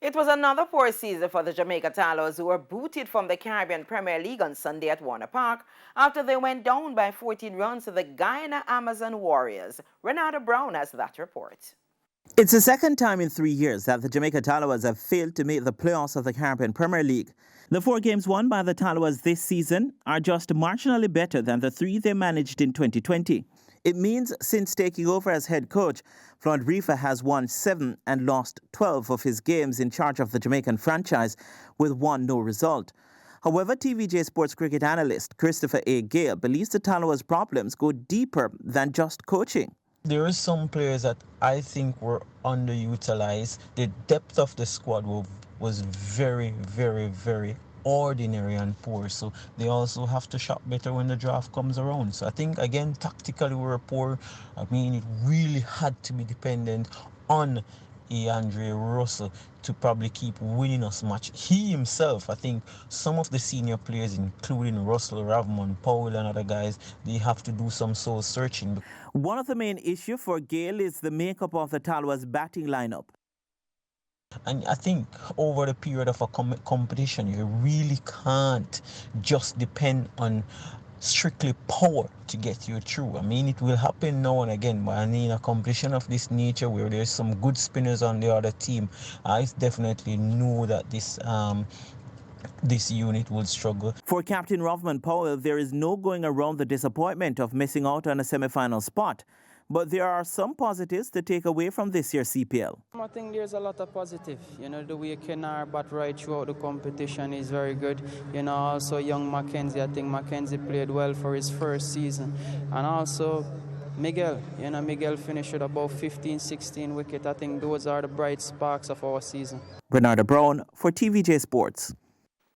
It was another poor season for the Jamaica Tallawahs, who were booted from the Caribbean Premier League on Sunday at Warner Park after they went down by 14 runs to the Guyana Amazon Warriors. Renata Brown has that report. It's the second time in 3 years that the Jamaica Tallawahs have failed to make the playoffs of the Caribbean Premier League. The 4 games won by the Tallawahs this season are just marginally better than the 3 they managed in 2020. It means since taking over as head coach, Floyd Reefer has won 7 and lost 12 of his games in charge of the Jamaican franchise, with no result. However, TVJ sports cricket analyst Christopher A. Gale believes the Tallawahs' problems go deeper than just coaching. There are some players that I think were underutilized. The depth of the squad was very, very, very ordinary and poor. So they also have to shop better when the draft comes around. So I think, again, tactically we were poor. I mean, it really had to be dependent on Andre Russell to probably keep winning us match. He himself, I think some of the senior players, including Russell, Ravman, Powell and other guys, they have to do some soul searching. One of the main issues for Gale is the makeup of the Tallawahs' batting lineup. And I think over the period of a competition, you really can't just depend on strictly power to get you through. I mean, it will happen now and again, but I mean, a competition of this nature where there's some good spinners on the other team, I definitely know that this unit will struggle. For Captain Ravman Powell, there is no going around the disappointment of missing out on a semi-final spot. But there are some positives to take away from this year's CPL. I think there's a lot of positive. The way Kenar bat right throughout the competition is very good. Also young Mackenzie, I think Mackenzie played well for his first season. And also Miguel, Miguel finished with about 15, 16 wickets. I think those are the bright sparks of our season. Renata Brown for TVJ Sports.